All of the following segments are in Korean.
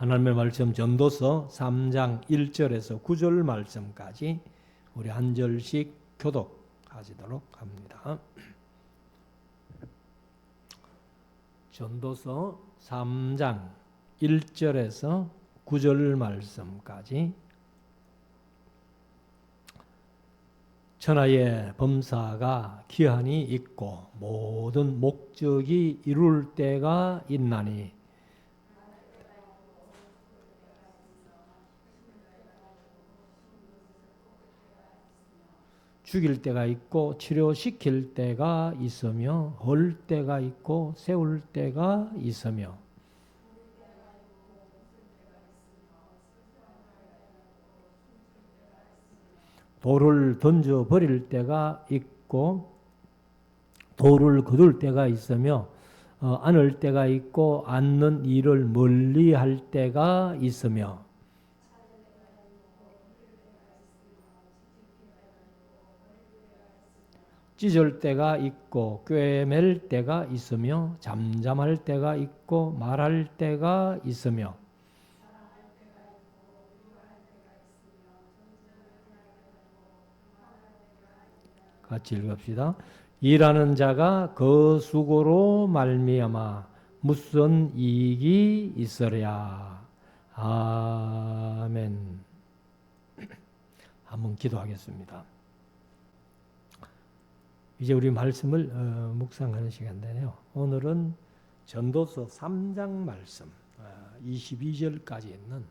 하나님의 말씀 전도서 3장 1절에서 9절 말씀까지 우리 한 절씩 교독하시도록 합니다. 전도서 3장 1절에서 9절 말씀까지 천하의 범사가 기한이 있고 모든 목적이 이룰 때가 있나니 죽일 때가 있고 치료시킬 때가 있으며 헐 때가 있고 세울 때가 있으며 돌을 던져버릴 때가 있고 돌을 거둘 때가 있으며 안을 때가 있고 앉는 일을 멀리할 때가 있으며 찢을 때가 있고 꿰맬 때가 있으며 잠잠할 때가 있고 말할 때가 있으며 같이 읽읍시다. 일하는 자가 그 수고로 말미암아 무슨 이익이 있으랴. 아멘. 한번 기도하겠습니다. 이제 우리 말씀을 묵상하는 시간 되네요. 오늘은 전도서 3장 말씀 22절까지 있는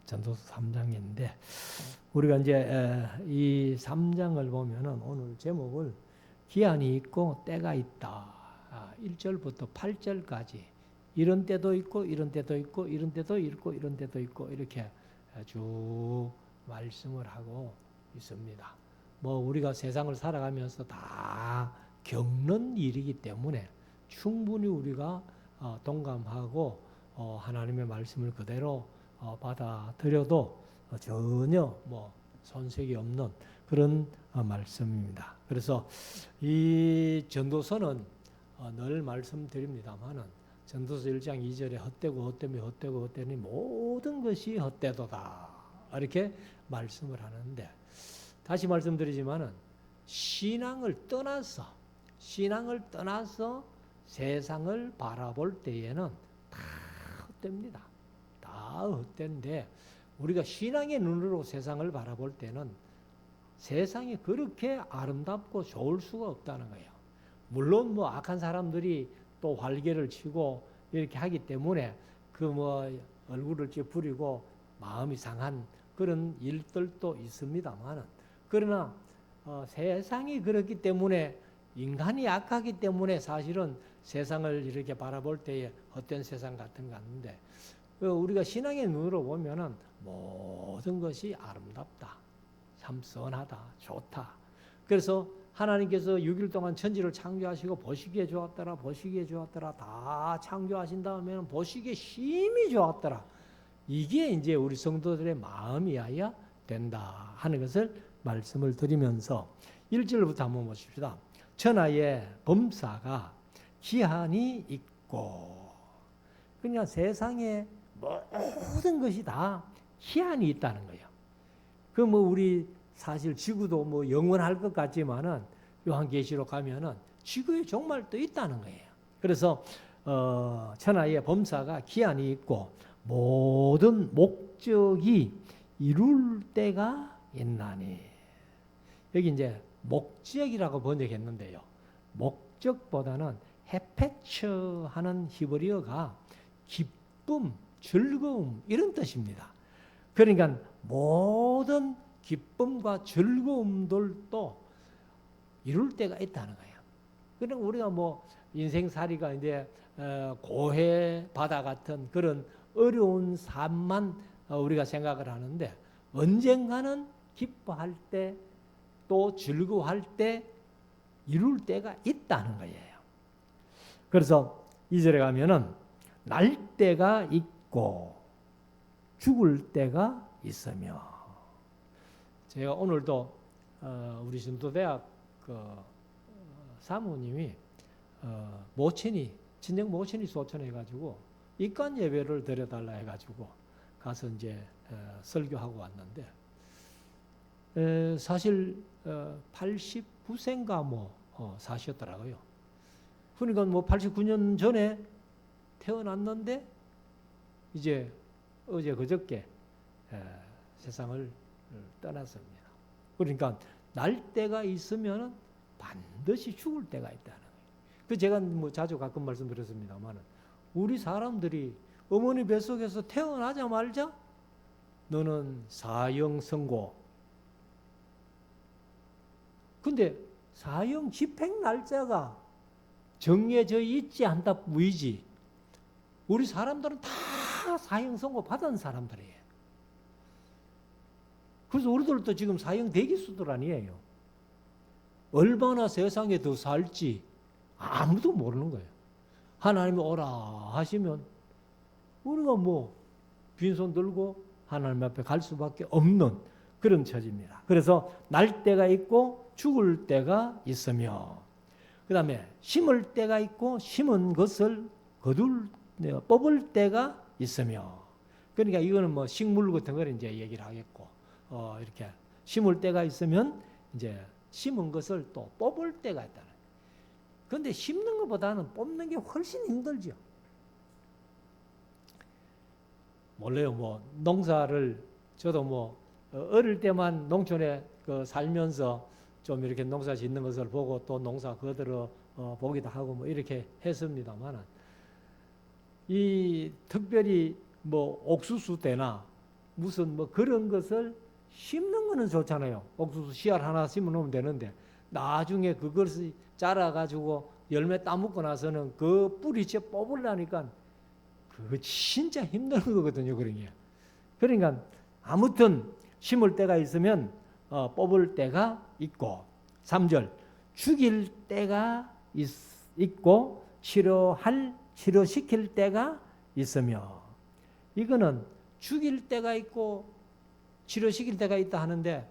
전도서 3장인데 우리가 이제 이 3장을 보면은 오늘 제목을 기한이 있고 때가 있다. 1절부터 8절까지 이런 때도 있고 이런 때도 있고 이런 때도 있고 이런 때도 있고 이렇게 쭉 말씀을 하고 있습니다. 뭐 우리가 세상을 살아가면서 다 겪는 일이기 때문에 충분히 우리가 동감하고 하나님의 말씀을 그대로 받아들여도 전혀 뭐 손색이 없는 그런 말씀입니다. 그래서 이 전도서는 늘 말씀드립니다만은 전도서 1장 2절에 헛되고 헛되며 헛되고 헛되니 모든 것이 헛되도다 이렇게 말씀을 하는데 다시 말씀드리지만은 신앙을 떠나서 세상을 바라볼 때에는 다 헛됩니다. 다 헛된데 우리가 신앙의 눈으로 세상을 바라볼 때는 세상이 그렇게 아름답고 좋을 수가 없다는 거예요. 물론 뭐 악한 사람들이 또 활개를 치고 이렇게 하기 때문에 그 뭐 얼굴을 찌푸리고 마음이 상한 그런 일들도 있습니다만은 그러나 세상이 그렇기 때문에 인간이 악하기 때문에 사실은 세상을 이렇게 바라볼 때에 헛된 세상 같은 거 같은데 우리가 신앙의 눈으로 보면은 모든 것이 아름답다, 참 선하다, 좋다. 그래서 하나님께서 6일 동안 천지를 창조하시고 보시기에 좋았더라, 보시기에 좋았더라, 다 창조하신 다음에는 보시기에 심히 좋았더라. 이게 이제 우리 성도들의 마음이어야 된다 하는 것을 말씀을 드리면서 1절부터 한번 보십시다. 천하의 범사가 기한이 있고 그냥 세상에 모든 것이 다 기한이 있다는 거예요. 그 뭐 우리 사실 지구도 뭐 영원할 것 같지만은 요한계시록 가면은 지구에 정말 또 있다는 거예요. 그래서 천하의 범사가 기한이 있고 모든 목적이 이룰 때가 있나니 여기 이제 목적이라고 번역했는데요. 목적보다는 헤페처 하는 히브리어가 기쁨, 즐거움 이런 뜻입니다. 그러니까 모든 기쁨과 즐거움들도 이룰 때가 있다는 거예요. 그러니까 우리가 뭐 인생살이가 이제 고해 바다 같은 그런 어려운 삶만 우리가 생각을 하는데 언젠가는 기뻐할 때 또 즐거워할 때 이룰 때가 있다는 거예요. 그래서 2절에 가면은 날 때가 있고 죽을 때가 있으며 제가 오늘도 우리 전도대학 그 사모님이 모친이 친정 모친이 소천해가지고 입관 예배를 드려달라 해가지고 가서 이제 설교하고 왔는데 사실 89세인가 뭐 사셨더라고요. 그러니까 뭐 89년 전에 태어났는데 이제 어제 그저께 세상을 떠났습니다. 그러니까 날 때가 있으면 반드시 죽을 때가 있다는 거예요. 그 제가 뭐 자주 가끔 말씀드렸습니다만 우리 사람들이 어머니 뱃속에서 태어나자마자 너는 사형선고. 근데 사형 집행 날짜가 정해져 있지 않다 뿐이지 우리 사람들은 다 사형 선고 받은 사람들이에요. 그래서 우리들도 지금 사형 대기수들 아니에요. 얼마나 세상에 더 살지 아무도 모르는 거예요. 하나님이 오라 하시면 우리가 뭐 빈손 들고 하나님 앞에 갈 수밖에 없는 그런 처지입니다. 그래서 날 때가 있고 죽을 때가 있으며 그 다음에 심을 때가 있고 심은 것을 뽑을 때가 있으며 그러니까 이거는 뭐 식물 같은 걸 이제 얘기를 하겠고 이렇게 심을 때가 있으면 이제 심은 것을 또 뽑을 때가 있다는. 그런데 심는 것보다는 뽑는 게 훨씬 힘들죠. 몰라요. 뭐 농사를 저도 뭐 어릴 때만 농촌에 살면서 좀 이렇게 농사 짓는 것을 보고 또 농사 거들어 보기도 하고 뭐 이렇게 했습니다만 이 특별히 뭐 옥수수 때나 무슨 뭐 그런 것을 심는 거는 좋잖아요. 옥수수 씨알 하나 심어 놓으면 되는데 나중에 그것이 자라가지고 열매 따먹고 나서는 그 뿌리째 뽑으려니까 그거 진짜 힘든 거거든요. 그러니까 아무튼 심을 때가 있으면 뽑을 때가 있고 3절 죽일 때가 있고 치료시킬 때가 있으며 이거는 죽일 때가 있고 치료시킬 때가 있다 하는데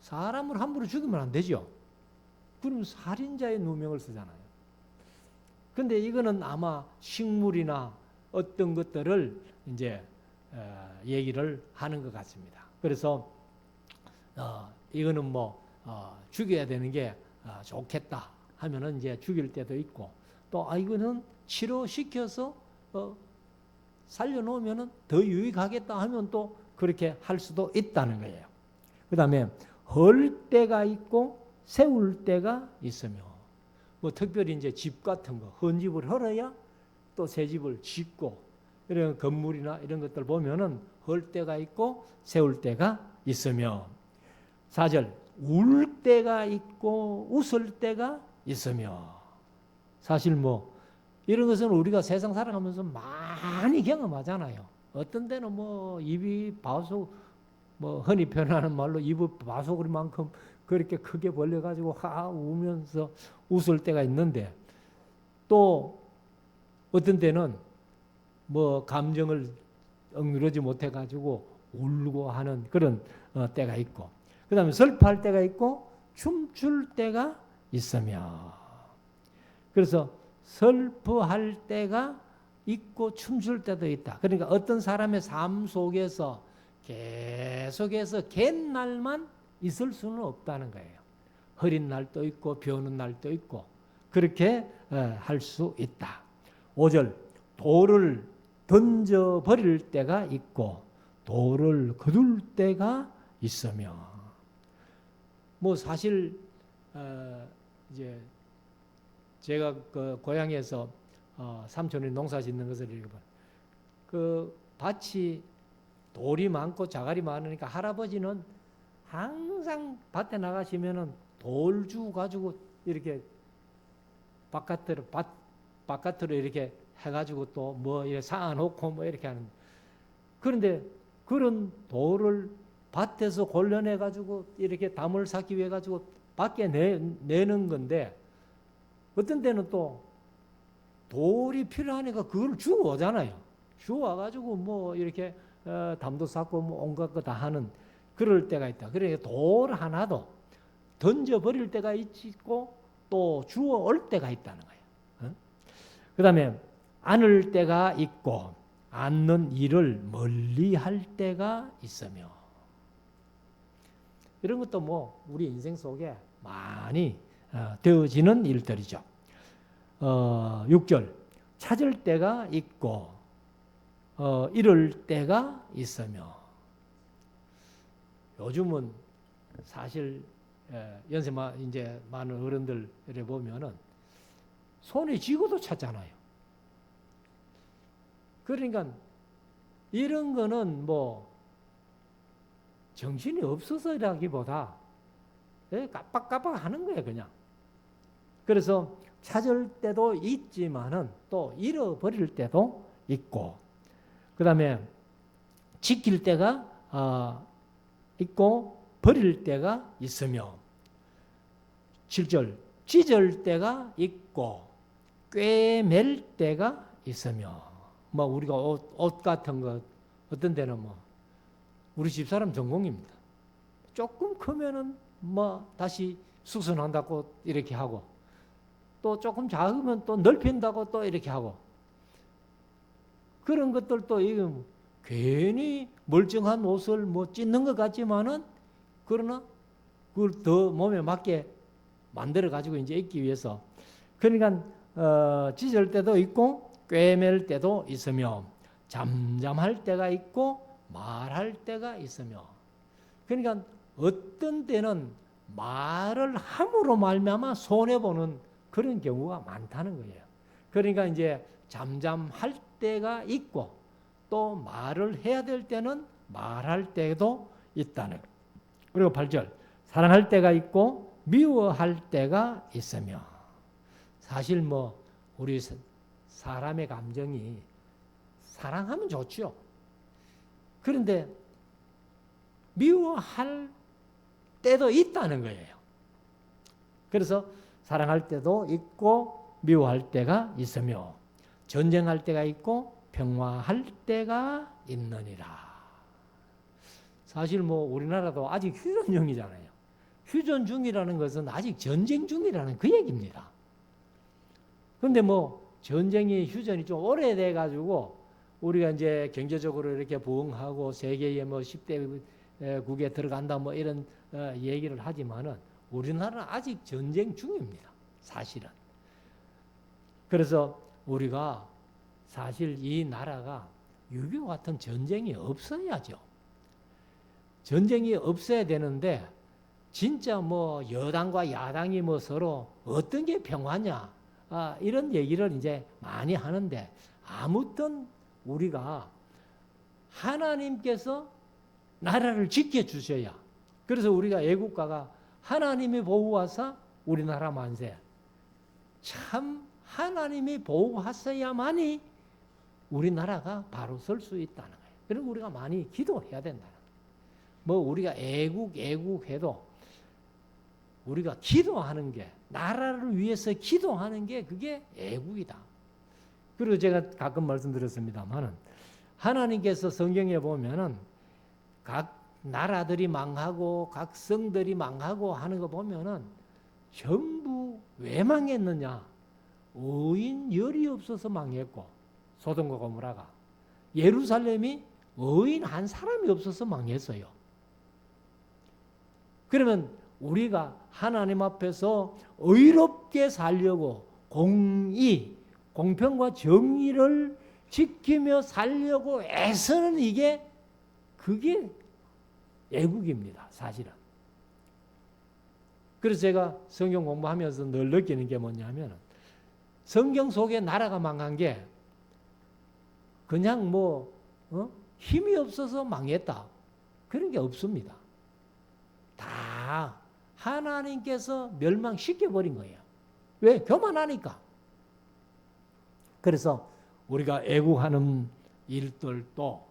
사람을 함부로 죽이면 안 되죠. 그럼 살인자의 누명을 쓰잖아요. 근데 이거는 아마 식물이나 어떤 것들을 이제 얘기를 하는 것 같습니다. 그래서 이거는 뭐 죽여야 되는 게 좋겠다 하면은 이제 죽일 때도 있고 또 이거는 치료시켜서 살려놓으면은 더 유익하겠다 하면 또 그렇게 할 수도 있다는 거예요. 그 다음에 헐 때가 있고 세울 때가 있으며 뭐 특별히 이제 집 같은 거 헌 집을 헐어야 또 새 집을 짓고 이런 건물이나 이런 것들 보면은 헐 때가 있고 세울 때가 있으며 4절 울 때가 있고 웃을 때가 있으며 사실 뭐 이런 것은 우리가 세상 살아가면서 많이 경험하잖아요. 어떤 데는 뭐 입이 바속 뭐 흔히 표현하는 말로 입이 바속으리만큼 그렇게 크게 벌려가지고 우면서 웃을 때가 있는데 또 어떤 때는 뭐 감정을 억누르지 못해가지고 울고 하는 그런 때가 있고 그 다음에 슬퍼할 때가 있고 춤출 때가 있으며 그래서 슬퍼할 때가 있고 춤출 때도 있다. 그러니까 어떤 사람의 삶 속에서 계속해서 갯날만 있을 수는 없다는 거예요. 흐린 날도 있고 비 오는 날도 있고 그렇게 할 수 있다. 5절 돌을 던져버릴 때가 있고 돌을 거둘 때가 있으며 뭐 사실 이제 제가 그 고향에서 삼촌이 농사 짓는 것을 읽어봐. 그 밭이 돌이 많고 자갈이 많으니까 할아버지는 항상 밭에 나가시면은 돌주 가지고 이렇게 바깥으로 이렇게 해가지고 또 뭐 이렇게 쌓아놓고 뭐 이렇게 하는. 그런데 그런 돌을 밭에서 골려내 가지고 이렇게 담을 쌓기 위해 가지고 밖에 내는 건데 어떤 때는 또 돌이 필요하니까 그걸 주워 오잖아요. 주워 와가지고 뭐 이렇게 담도 쌓고 뭐 온갖 거 다 하는 그럴 때가 있다. 그러니까 돌 하나도 던져버릴 때가 있고 또 주워 올 때가 있다는 거예요. 그 다음에 안을 때가 있고 않는 일을 멀리할 때가 있으며. 이런 것도 뭐 우리 인생 속에 많이 되어지는 일들이죠. 6절 찾을 때가 있고 잃을 때가 있으며. 요즘은 사실 연세 이제 많은 어른들을 보면은 손에 쥐고도 찾잖아요. 그러니까 이런 거는 뭐 정신이 없어서라기보다 깜빡깜빡 하는 거예요, 그냥. 그래서 찾을 때도 있지만은 또 잃어버릴 때도 있고, 그 다음에 지킬 때가 있고 버릴 때가 있으며. 7절 찢을 때가 있고 꿰맬 때가 있으며. 뭐 우리가 옷 같은 거 어떤 데는 뭐 우리 집사람 전공입니다. 조금 크면은 뭐 다시 수선한다고 이렇게 하고, 또 조금 작으면 또 넓힌다고 또 이렇게 하고, 그런 것들도 이게 괜히 멀쩡한 옷을 뭐 찢는 것 같지만은 그러나 그걸 더 몸에 맞게 만들어 가지고 이제 입기 위해서. 그러니까 찢을 때도 있고 꿰맬 때도 있으며 잠잠할 때가 있고 말할 때가 있으며. 그러니까 어떤 때는 말을 함으로 말미암아 손해 보는 그런 경우가 많다는 거예요. 그러니까 이제 잠잠할 때가 있고 또 말을 해야 될 때는 말할 때도 있다는. 그리고 8절 사랑할 때가 있고 미워할 때가 있으며. 사실 뭐 우리 사람의 감정이 사랑하면 좋죠. 그런데 미워할 때도 있다는 거예요. 그래서 사랑할 때도 있고 미워할 때가 있으며 전쟁할 때가 있고 평화할 때가 있느니라. 사실 뭐 우리나라도 아직 휴전 중이잖아요. 휴전 중이라는 것은 아직 전쟁 중이라는 그 얘기입니다. 그런데 뭐 전쟁이 휴전이 좀 오래돼 가지고 우리가 이제 경제적으로 이렇게 부흥하고 세계의 뭐 10대 국에 들어간다 뭐 이런 얘기를 하지만은 우리나라는 아직 전쟁 중입니다. 사실은. 그래서 우리가 사실 이 나라가 6.25 같은 전쟁이 없어야죠. 전쟁이 없어야 되는데 진짜 뭐 여당과 야당이 뭐 서로 어떤 게 평화냐 이런 얘기를 이제 많이 하는데, 아무튼 우리가 하나님께서 나라를 지켜주셔야. 그래서 우리가 애국가가 하나님이 보호하사 우리나라 만세. 참 하나님이 보호하셔야만이 우리나라가 바로 설 수 있다는 거예요. 그리고 우리가 많이 기도해야 된다는 거예요. 뭐 우리가 애국해도 우리가 기도하는 게, 나라를 위해서 기도하는 게 그게 애국이다. 그리고 제가 가끔 말씀드렸습니다만은 하나님께서 성경에 보면은 각 나라들이 망하고 각 성들이 망하고 하는 거 보면은 전부 왜 망했느냐? 의인 열이 없어서 망했고, 소돔과 고모라가. 예루살렘이 의인 한 사람이 없어서 망했어요. 그러면 우리가 하나님 앞에서 의롭게 살려고 공의, 공평과 정의를 지키며 살려고 애쓰는 그게 애국입니다, 사실은. 그래서 제가 성경 공부하면서 늘 느끼는 게 뭐냐면, 성경 속에 나라가 망한 게 그냥 뭐 힘이 없어서 망했다, 그런 게 없습니다. 다 하나님께서 멸망시켜버린 거예요. 왜? 교만하니까. 그래서 우리가 애국하는 일들도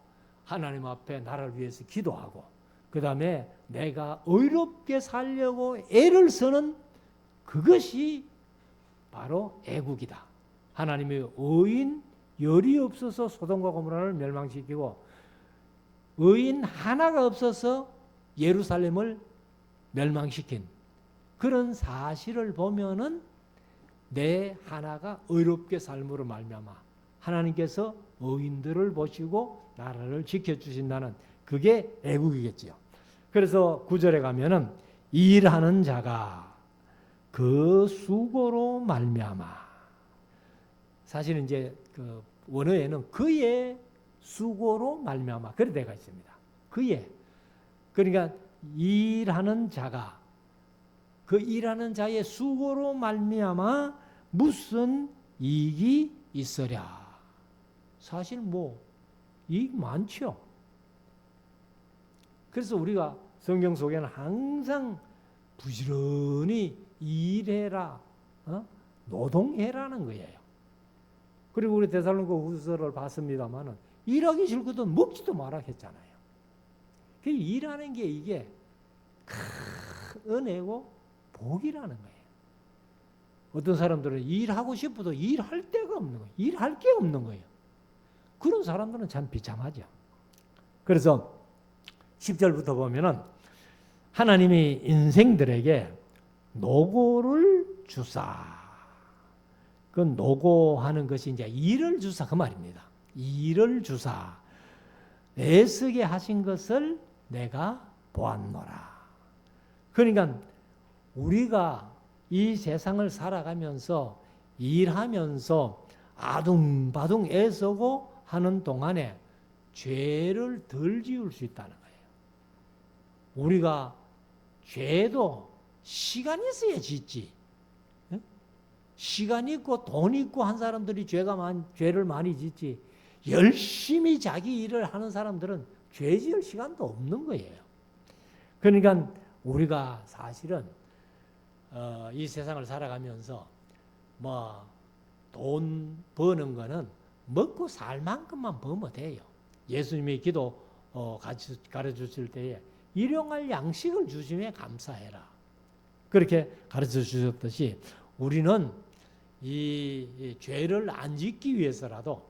하나님 앞에 나라를 위해서 기도하고, 그 다음에 내가 의롭게 살려고 애를 쓰는 그것이 바로 애국이다. 하나님의 의인 열이 없어서 소돔과 고모라를 멸망시키고 의인 하나가 없어서 예루살렘을 멸망시킨 그런 사실을 보면은 내 하나가 의롭게 삶으로 말미암아 하나님께서 의인들을 보시고 나라를 지켜주신다는 그게 애국이겠지요. 그래서 9절에 가면은 일하는 자가 그 수고로 말미암아. 사실은 이제 그 원어에는 그의 수고로 말미암아 그런 데가 있습니다. 그의. 그러니까 일하는 자가 그 일하는 자의 수고로 말미암아 무슨 이익이 있으랴. 사실 뭐 이익 많죠. 그래서 우리가 성경 속에는 항상 부지런히 일해라, 노동해라는 거예요. 그리고 우리 데살로니가 후서를 봤습니다만은 일하기 싫거든 먹지도 마라 했잖아요. 그 일하는 게 이게 큰 은혜고 복이라는 거예요. 어떤 사람들은 일하고 싶어도 일할 데가 없는 거예요. 일할 게 없는 거예요. 그런 사람들은 참 비참하죠. 그래서 10절부터 보면은 하나님이 인생들에게 노고를 주사. 그 노고하는 것이 이제 일을 주사 그 말입니다. 일을 주사. 애쓰게 하신 것을 내가 보았노라. 그러니까 우리가 이 세상을 살아가면서 일하면서 아둥바둥 애쓰고 하는 동안에 죄를 덜 지을 수 있다는 거예요. 우리가 죄도 시간이 있어야 짓지. 시간 있고 돈 있고 한 사람들이 죄를 많이 짓지. 열심히 자기 일을 하는 사람들은 죄 지을 시간도 없는 거예요. 그러니까 우리가 사실은 이 세상을 살아가면서 뭐 돈 버는 거는 먹고 살 만큼만 버면 돼요. 예수님이 기도 가르쳐 주실 때에 일용할 양식을 주심에 감사해라. 그렇게 가르쳐 주셨듯이 우리는 이 죄를 안 짓기 위해서라도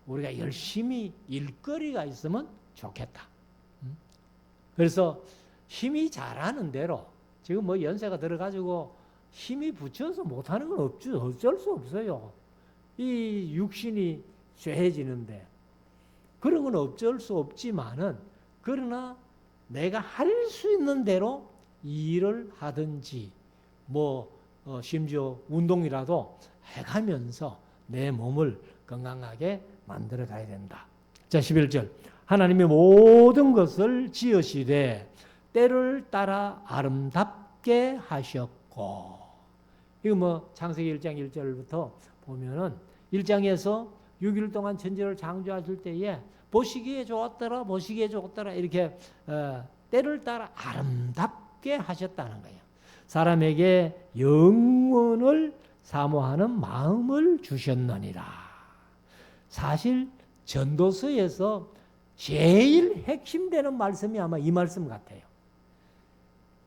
우리가 열심히 일거리가 있으면 좋겠다. 그래서 힘이 잘하는 대로 지금 뭐 연세가 들어가지고 힘이 붙여서 못하는 건 어쩔 수 없어요. 이 육신이 쇠해지는데 그런 건 어쩔 수 없지만은 그러나 내가 할 수 있는 대로 일을 하든지 뭐 심지어 운동이라도 해가면서 내 몸을 건강하게 만들어 가야 된다. 자, 11절. 하나님이 모든 것을 지으시되 때를 따라 아름답게 하셨고. 이거 뭐 창세기 1장 1절부터 보면은 1장에서 6일 동안 천지를 창조하실 때에 보시기에 좋았더라 보시기에 좋았더라 이렇게 때를 따라 아름답게 하셨다는 거예요. 사람에게 영원을 사모하는 마음을 주셨느니라. 사실 전도서에서 제일 핵심되는 말씀이 아마 이 말씀 같아요.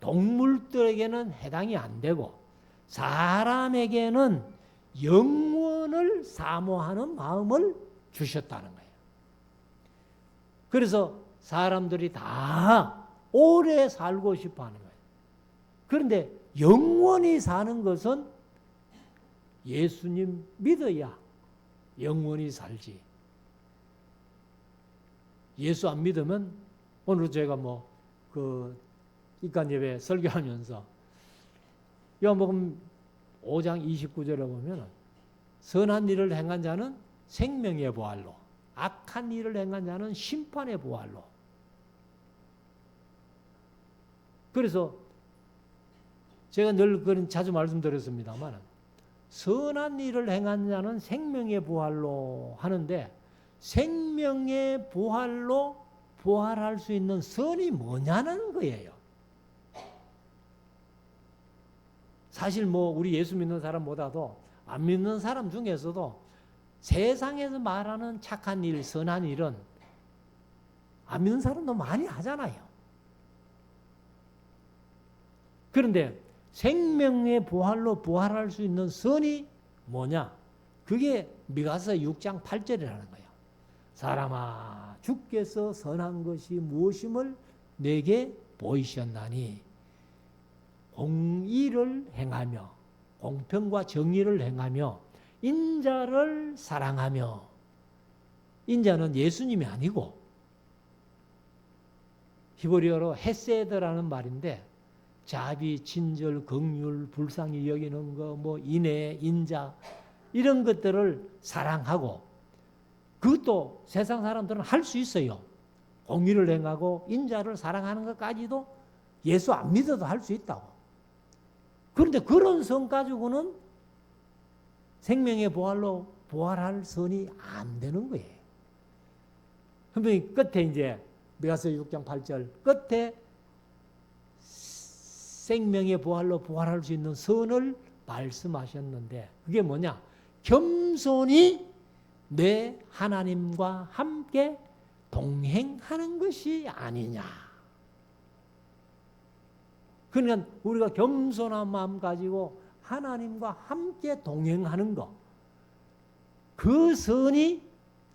동물들에게는 해당이 안 되고 사람에게는 영원을 사모하는 마음을 주셨다는 거예요. 그래서 사람들이 다 오래 살고 싶어 하는 거예요. 그런데 영원히 사는 것은 예수님 믿어야 영원히 살지. 예수 안 믿으면 오늘 제가 입간 예배 설교하면서 요한복음 5장 29절에 보면 선한 일을 행한 자는 생명의 부활로 악한 일을 행한 자는 심판의 부활로. 그래서 제가 늘 그런 자주 말씀드렸습니다만 선한 일을 행한 자는 생명의 부활로 하는데 생명의 부활로 부활할 수 있는 선이 뭐냐는 거예요. 사실 우리 예수 믿는 사람보다도 안 믿는 사람 중에서도 세상에서 말하는 착한 일, 선한 일은 안 믿는 사람도 많이 하잖아요. 그런데 생명의 부활로 부활할 수 있는 선이 뭐냐? 그게 미가서 6장 8절이라는 거예요. 사람아, 주께서 선한 것이 무엇임을 내게 보이셨나니 공의를 행하며 공평과 정의를 행하며 인자를 사랑하며 인자는 예수님이 아니고 히브리어로 헤세드라는 말인데 자비, 친절, 긍휼, 불쌍히 여기는 거, 뭐 인애, 인자 이런 것들을 사랑하고 그것도 세상 사람들은 할 수 있어요. 공의를 행하고 인자를 사랑하는 것까지도 예수 안 믿어도 할 수 있다고. 그런데 그런 성 가지고는 생명의 부활로 부활할 선이 안 되는 거예요. 선생님 끝에 이제 미가서 6장 8절 끝에 생명의 부활로 부활할 수 있는 선을 말씀하셨는데 그게 뭐냐? 겸손히 내 하나님과 함께 동행하는 것이 아니냐. 그러니까 우리가 겸손한 마음 가지고 하나님과 함께 동행하는 것, 그 선이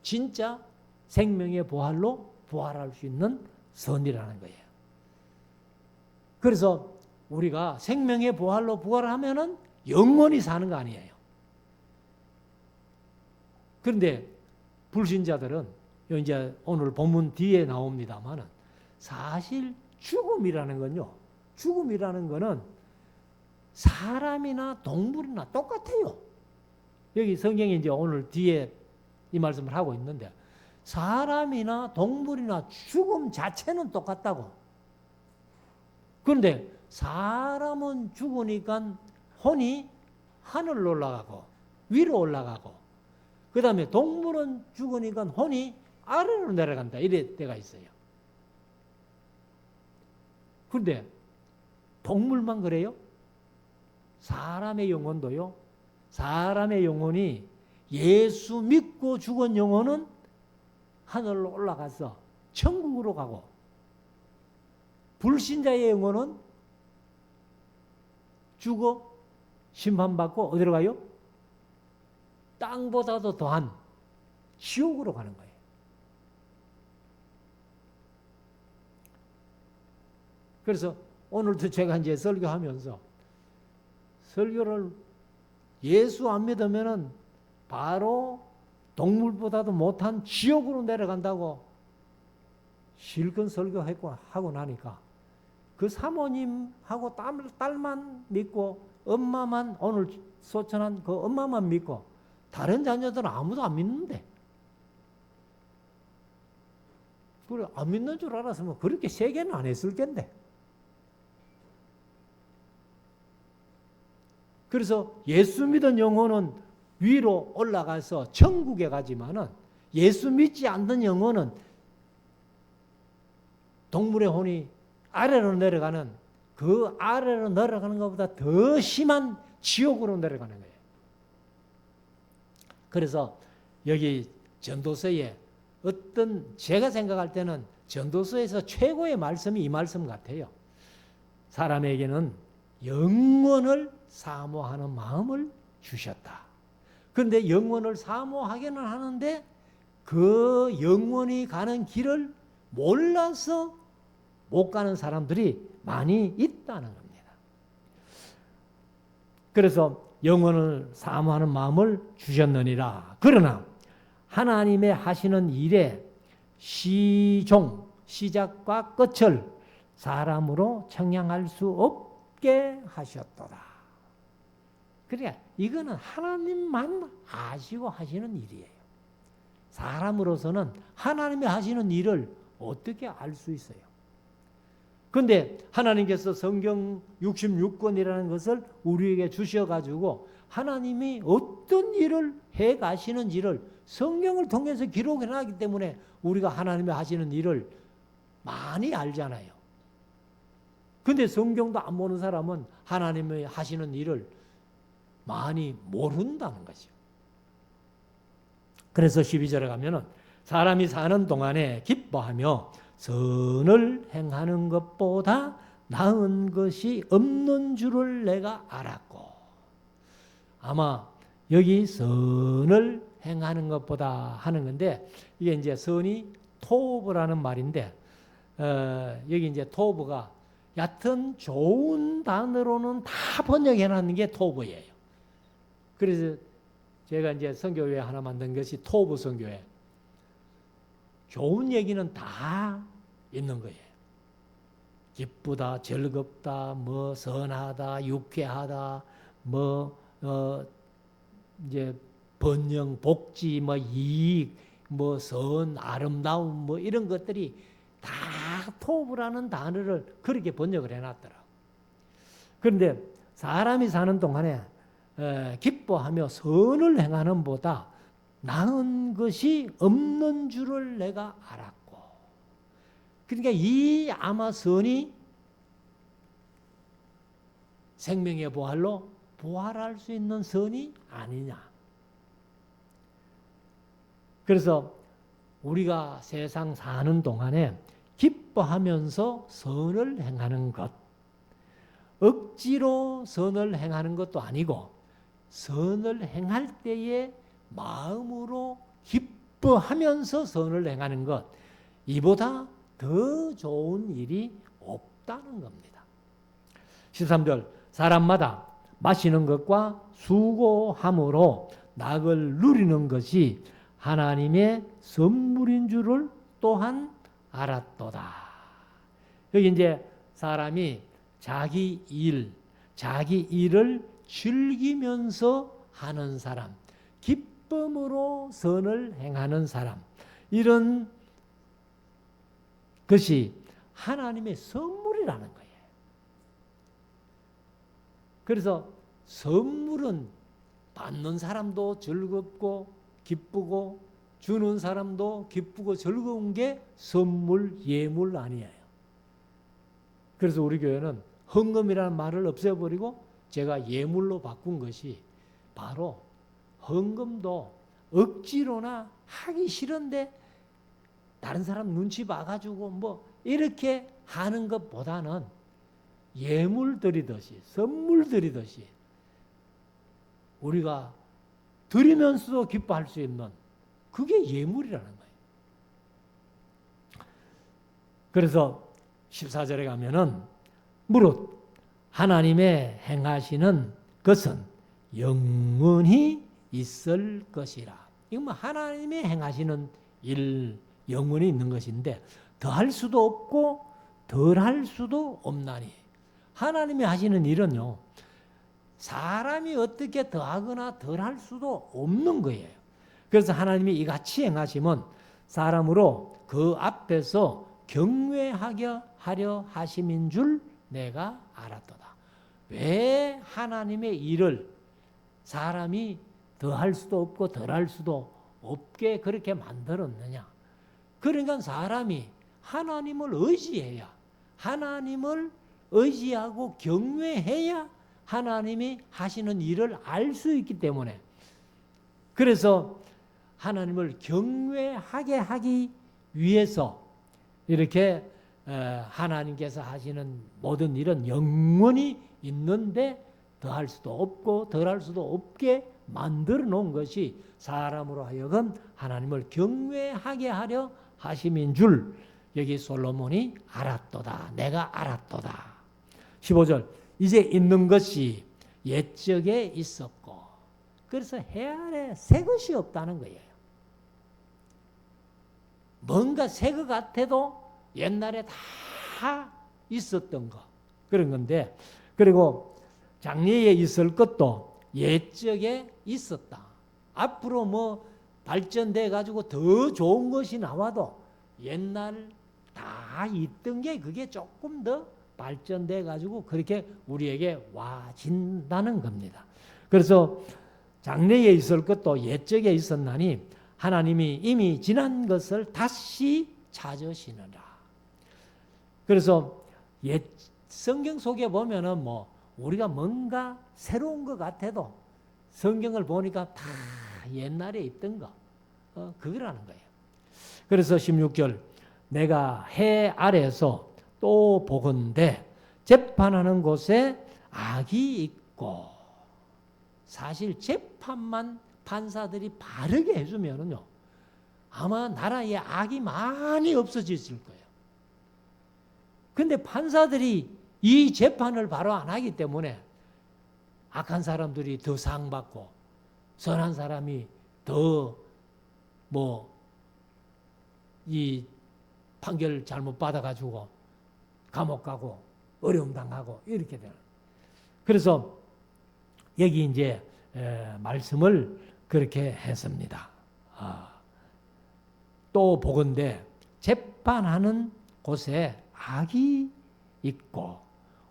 진짜 생명의 부활로 부활할 수 있는 선이라는 거예요. 그래서 우리가 생명의 부활로 부활하면은 영원히 사는 거 아니에요. 그런데 불신자들은 이제 오늘 본문 뒤에 나옵니다만은 사실 죽음이라는 거는 사람이나 동물이나 똑같아요. 여기 성경에 이제 오늘 뒤에 이 말씀을 하고 있는데 사람이나 동물이나 죽음 자체는 똑같다고. 그런데 사람은 죽으니까 혼이 하늘로 올라가고 위로 올라가고 그 다음에 동물은 죽으니까 혼이 아래로 내려간다. 이래 때가 있어요. 그런데 동물만 그래요? 사람의 영혼도요. 사람의 영혼이 예수 믿고 죽은 영혼은 하늘로 올라가서 천국으로 가고 불신자의 영혼은 죽어 심판받고 어디로 가요? 땅보다도 더한 지옥으로 가는 거예요. 그래서 오늘도 제가 이제 설교하면서 설교를 예수 안 믿으면은 바로 동물보다도 못한 지옥으로 내려간다고 실컷 설교하고 나니까 그 사모님하고 딸만 믿고 엄마만 오늘 소천한 그 엄마만 믿고 다른 자녀들은 아무도 안 믿는데 그래 안 믿는 줄 알았으면 그렇게 세게는 안 했을 텐데 그래서 예수 믿은 영혼은 위로 올라가서 천국에 가지만은 예수 믿지 않는 영혼은 동물의 혼이 아래로 내려가는 그 아래로 내려가는 것보다 더 심한 지옥으로 내려가는 거예요. 그래서 여기 전도서에 어떤 제가 생각할 때는 전도서에서 최고의 말씀이 이 말씀 같아요. 사람에게는 영원을 사모하는 마음을 주셨다. 그런데 영원을 사모하기는 하는데 그 영원히 가는 길을 몰라서 못 가는 사람들이 많이 있다는 겁니다. 그래서 영원을 사모하는 마음을 주셨느니라. 그러나 하나님의 하시는 일에 시작과 끝을 사람으로 청량할 수 없게 하셨도다. 그러니까 이거는 하나님만 아시고 하시는 일이에요. 사람으로서는 하나님이 하시는 일을 어떻게 알 수 있어요? 그런데 하나님께서 성경 66권이라는 것을 우리에게 주셔가지고 하나님이 어떤 일을 해 가시는지를 성경을 통해서 기록해 놨기 때문에 우리가 하나님이 하시는 일을 많이 알잖아요. 그런데 성경도 안 보는 사람은 하나님이 하시는 일을 많이 모른다는 거죠. 그래서 12절에 가면은 사람이 사는 동안에 기뻐하며 선을 행하는 것보다 나은 것이 없는 줄을 내가 알았고. 아마 여기 선을 행하는 것보다 하는 건데 이게 이제 선이 토브라는 말인데 여기 이제 토브가 얕은 좋은 단어로는 다 번역해 놨는 게 토브예요. 그래서 제가 이제 선교회 하나 만든 것이 토브 선교회. 좋은 얘기는 다 있는 거예요. 기쁘다, 즐겁다, 뭐 선하다, 유쾌하다, 뭐 이제 번영, 복지, 뭐 이익, 뭐 선, 아름다움, 뭐 이런 것들이 다 토부라는 단어를 그렇게 번역을 해놨더라고. 그런데 사람이 사는 동안에 기뻐하며 선을 행하는 보다 나은 것이 없는 줄을 내가 알았고, 그러니까 이 아마 선이 생명의 부활로 부활할 수 있는 선이 아니냐. 그래서 우리가 세상 사는 동안에 기뻐하면서 선을 행하는 것, 억지로 선을 행하는 것도 아니고 선을 행할 때에 마음으로 기뻐하면서 선을 행하는 것, 이보다 더 좋은 일이 없다는 겁니다. 13절, 사람마다 마시는 것과 수고함으로 낙을 누리는 것이 하나님의 선물인 줄을 또한 알았도다. 여기 이제 사람이 자기 일을 즐기면서 하는 사람, 기쁨으로 선을 행하는 사람, 이런 것이 하나님의 선물이라는 거예요. 그래서 선물은 받는 사람도 즐겁고 기쁘고 주는 사람도 기쁘고 즐거운 게 선물, 예물 아니에요. 그래서 우리 교회는 헌금이라는 말을 없애버리고 제가 예물로 바꾼 것이 바로 헌금도 억지로나 하기 싫은데 다른 사람 눈치 봐가지고 뭐 이렇게 하는 것보다는 예물 드리듯이, 선물 드리듯이 우리가 드리면서도 기뻐할 수 있는 그게 예물이라는 거예요. 그래서 14절에 가면은 무릇 하나님의 행하시는 것은 영원히 있을 것이라. 이건 뭐 하나님의 행하시는 일, 영원히 있는 것인데 더할 수도 없고 덜할 수도 없나니. 하나님이 하시는 일은요, 사람이 어떻게 더하거나 덜할 수도 없는 거예요. 그래서 하나님이 이같이 행하시면 사람으로 그 앞에서 경외하게 하려 하심인 줄 내가 알았도다. 왜 하나님의 일을 사람이 더할 수도 없고 덜할 수도 없게 그렇게 만들었느냐. 그러니까 사람이 하나님을 의지해야, 하나님을 의지하고 경외해야 하나님이 하시는 일을 알 수 있기 때문에, 그래서 하나님을 경외하게 하기 위해서 이렇게 하나님께서 하시는 모든 일은 영원히 있는데 더할 수도 없고 덜할 수도 없게 만들어 놓은 것이 사람으로 하여금 하나님을 경외하게 하려 하심인 줄 여기 솔로몬이 알았도다. 내가 알았도다. 15절, 이제 있는 것이 옛적에 있었고, 그래서 해 아래 새 것이 없다는 거예요. 뭔가 새 것 같아도 옛날에 다 있었던 거, 그런 건데, 그리고 장래에 있을 것도 옛적에 있었다. 앞으로 뭐 발전돼 가지고 더 좋은 것이 나와도 옛날 다 있던 게 그게 조금 더 발전돼 가지고 그렇게 우리에게 와진다는 겁니다. 그래서 장래에 있을 것도 옛적에 있었나니 하나님이 이미 지난 것을 다시 찾으시느라. 그래서 성경 속에 보면은 뭐 우리가 뭔가 새로운 것 같아도 성경을 보니까 다 옛날에 있던 거, 그거라는 거예요. 그래서 16절, 내가 해 아래에서 또 보건대 재판하는 곳에 악이 있고. 사실 재판만 판사들이 바르게 해주면은요, 아마 나라에 악이 많이 없어질 거예요. 근데 판사들이 이 재판을 바로 안 하기 때문에 악한 사람들이 더 상받고 선한 사람이 더 뭐 이 판결 잘못 받아가지고 감옥 가고 어려움 당하고 이렇게 되는. 그래서 여기 이제 말씀을 그렇게 했습니다. 또 보건대 재판하는 곳에 악이 있고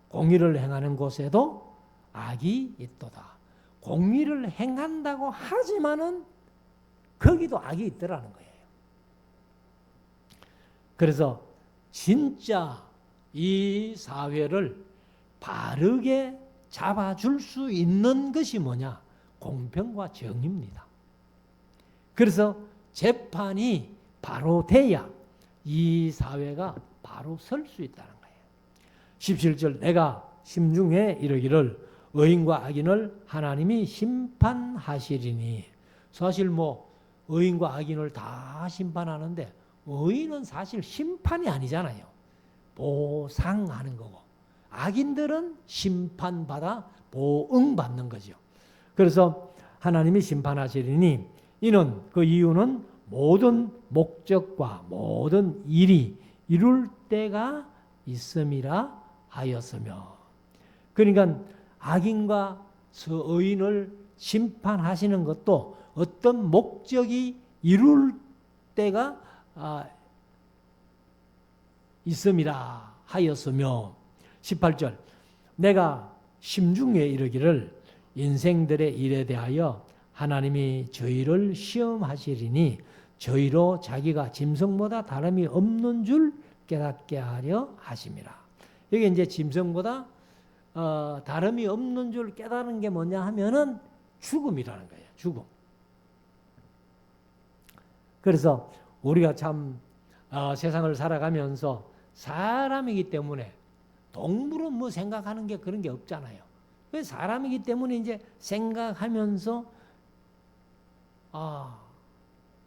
공의를 행하는 곳에도 악이 있도다. 공의를 행한다고 하지만은 거기도 악이 있더라는 거예요. 그래서 진짜 이 사회를 바르게 잡아줄 수 있는 것이 뭐냐? 공평과 정의입니다. 그래서 재판이 바로 돼야 이 사회가 바로 설 수 있다는 거예요. 17절 내가 심중에 이르기를 의인과 악인을 하나님이 심판하시리니. 사실 뭐 의인과 악인을 다 심판하는데 의인은 사실 심판이 아니잖아요. 보상하는 거고 악인들은 심판받아 보응받는 거죠. 그래서 하나님이 심판하시리니 이는 그 이유는 모든 목적과 모든 일이 이룰 때가 있음이라 하였으며. 그러니까 악인과 의인을 심판하시는 것도 어떤 목적이 이룰 때가 있음이라 하였으며. 18절 내가 심중에 이르기를 인생들의 일에 대하여 하나님이 저희를 시험하시리니 저희로 자기가 짐승보다 다름이 없는 줄 깨닫게 하려 하심이라. 여기 이제 짐승보다 다름이 없는 줄 깨달은 게 뭐냐 하면은 죽음이라는 거예요. 죽음. 그래서 우리가 참 세상을 살아가면서 사람이기 때문에 동물은 뭐 생각하는 게 그런 게 없잖아요. 사람이기 때문에 이제 생각하면서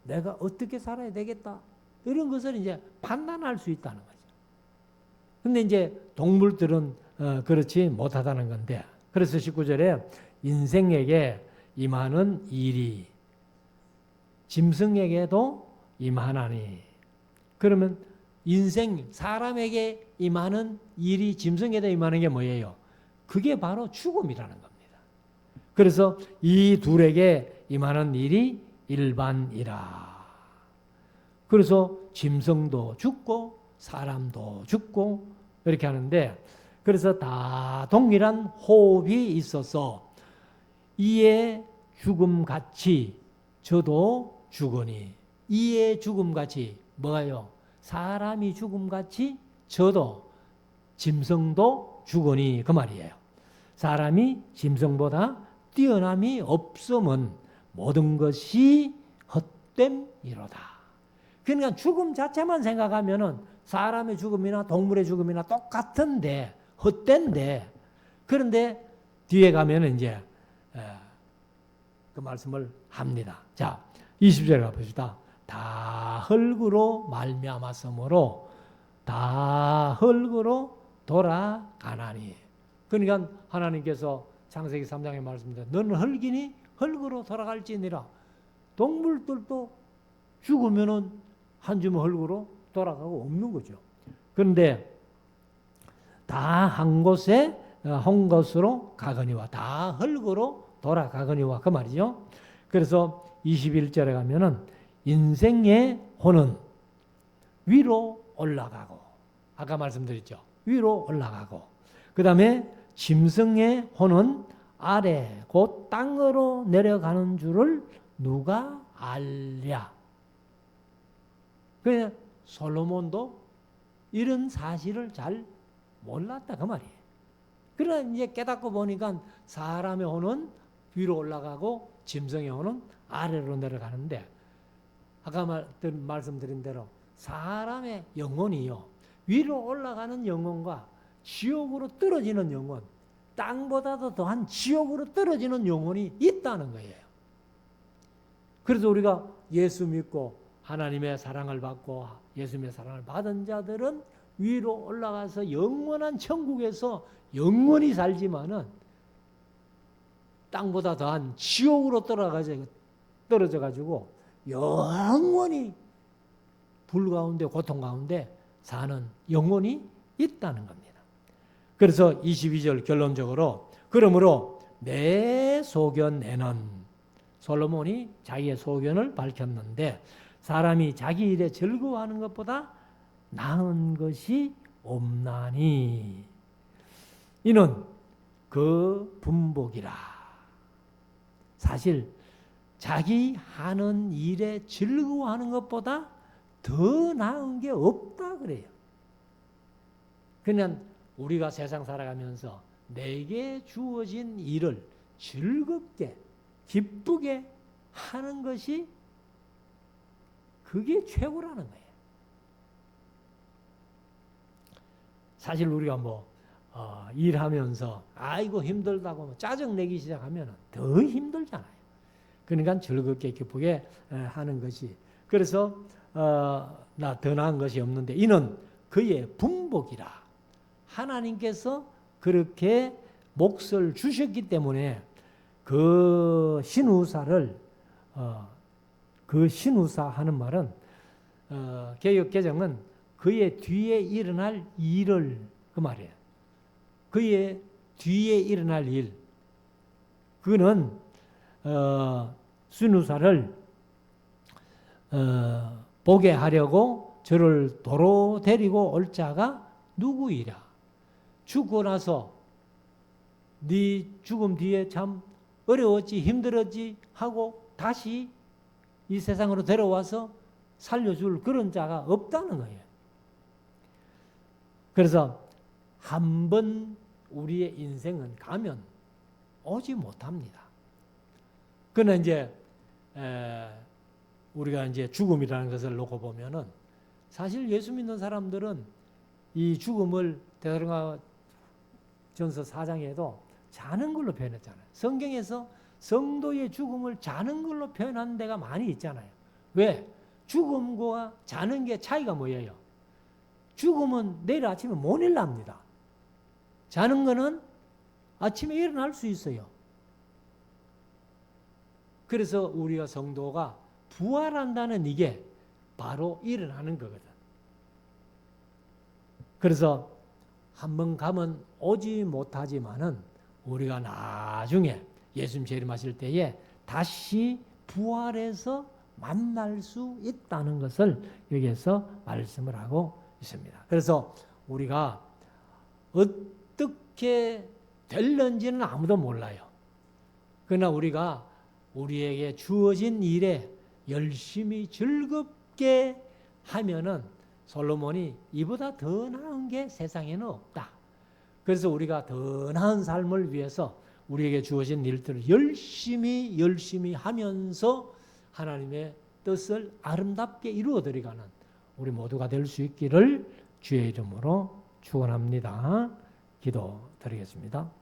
내가 어떻게 살아야 되겠다 이런 것을 이제 판단할 수 있다는 거죠. 근데 이제 동물들은 그렇지 못하다는 건데, 그래서 19절에 인생에게 임하는 일이 짐승에게도 임하나니. 그러면 인생 사람에게 임하는 일이 짐승에게도 임하는 게 뭐예요? 그게 바로 죽음이라는 겁니다. 그래서 이 둘에게 임하는 일이 일반이라. 그래서 짐승도 죽고 사람도 죽고 이렇게 하는데, 그래서 다 동일한 호흡이 있어서 이의 죽음같이 저도 죽으니. 이의 죽음같이 뭐가요? 사람이 죽음같이 저도 짐승도 죽으니 그 말이에요. 사람이 짐승보다 뛰어남이 없음은 모든 것이 헛됨이로다. 그러니까 죽음 자체만 생각하면은 사람의 죽음이나 동물의 죽음이나 똑같은데 헛된데, 그런데 뒤에 가면은 이제 그 말씀을 합니다. 자, 20절에 가봅시다. 다 흙으로 말미암았으므로 다 흙으로 돌아가나니. 그러니까 하나님께서 창세기 3장에 말씀드린 너는 흙이니 흙으로 돌아갈지니라. 동물들도 죽으면은 한 주먹 흙으로 돌아가고 없는 거죠. 그런데 다 한 곳에 한 곳으로 가거니와 다 흙으로 돌아가거니와 그 말이죠. 그래서 21절에 가면은 인생의 혼은 위로 올라가고, 아까 말씀드렸죠. 위로 올라가고, 그 다음에 짐승의 혼은 아래 곧 땅으로 내려가는 줄을 누가 알랴. 그래서 솔로몬도 이런 사실을 잘 몰랐다 그 말이에요. 그러나 이제 깨닫고 보니까 사람의 혼은 위로 올라가고 짐승의 혼은 아래로 내려가는데, 아까 말씀드린 대로 사람의 영혼이요, 위로 올라가는 영혼과 지옥으로 떨어지는 영혼, 땅보다도 더한 지옥으로 떨어지는 영혼이 있다는 거예요. 그래서 우리가 예수 믿고 하나님의 사랑을 받고 예수님의 사랑을 받은 자들은 위로 올라가서 영원한 천국에서 영원히 살지만은 땅보다 더한 지옥으로 떨어져 가지고 영원히 불 가운데 고통 가운데 사는 영혼이 있다는 겁니다. 그래서 22절 결론적으로 그러므로 내 소견에는 솔로몬이 자기의 소견을 밝혔는데 사람이 자기 일에 즐거워하는 것보다 나은 것이 없나니 이는 그 분복이라. 사실 자기 하는 일에 즐거워하는 것보다 더 나은 게 없다 그래요. 그냥 우리가 세상 살아가면서 내게 주어진 일을 즐겁게 기쁘게 하는 것이 그게 최고라는 거예요. 사실 우리가 일하면서 아이고 힘들다고 짜증내기 시작하면 더 힘들잖아요. 그러니까 즐겁게 기쁘게 하는 것이 그래서 나 더 나은 것이 없는데 이는 그의 분복이라. 하나님께서 그렇게 몫을 주셨기 때문에 그 신우사를 그 신우사 하는 말은 개역 개정은 그의 뒤에 일어날 일을 그 말이에요. 그의 뒤에 일어날 일. 그는 신우사를 보게 하려고 저를 도로 데리고 올 자가 누구이랴. 죽고 나서 네 죽음 뒤에 참 어려웠지 힘들었지 하고 다시 이 세상으로 데려와서 살려줄 그런 자가 없다는 거예요. 그래서 한 번 우리의 인생은 가면 오지 못합니다. 그러나 이제 우리가 이제 죽음이라는 것을 놓고 보면은 사실 예수 믿는 사람들은 이 죽음을 데살로니가 전서 4장에도 자는 걸로 표현했잖아요. 성경에서 성도의 죽음을 자는 걸로 표현하는 데가 많이 있잖아요. 왜? 죽음과 자는 게 차이가 뭐예요? 죽음은 내일 아침에 못 일어납니다. 자는 거는 아침에 일어날 수 있어요. 그래서 우리가 성도가 부활한다는 이게 바로 일어나는 거거든. 그래서 한번 가면 오지 못하지만은 우리가 나중에 예수님 재림하실 때에 다시 부활해서 만날 수 있다는 것을 여기에서 말씀을 하고 있습니다. 그래서 우리가 어떻게 될는지는 아무도 몰라요. 그러나 우리가 우리에게 주어진 일에 열심히 즐겁게 하면은 솔로몬이 이보다 더 나은 게 세상에는 없다. 그래서 우리가 더 나은 삶을 위해서 우리에게 주어진 일들을 열심히 하면서 하나님의 뜻을 아름답게 이루어드리가는 우리 모두가 될 수 있기를 주의 이름으로 축원합니다. 기도드리겠습니다.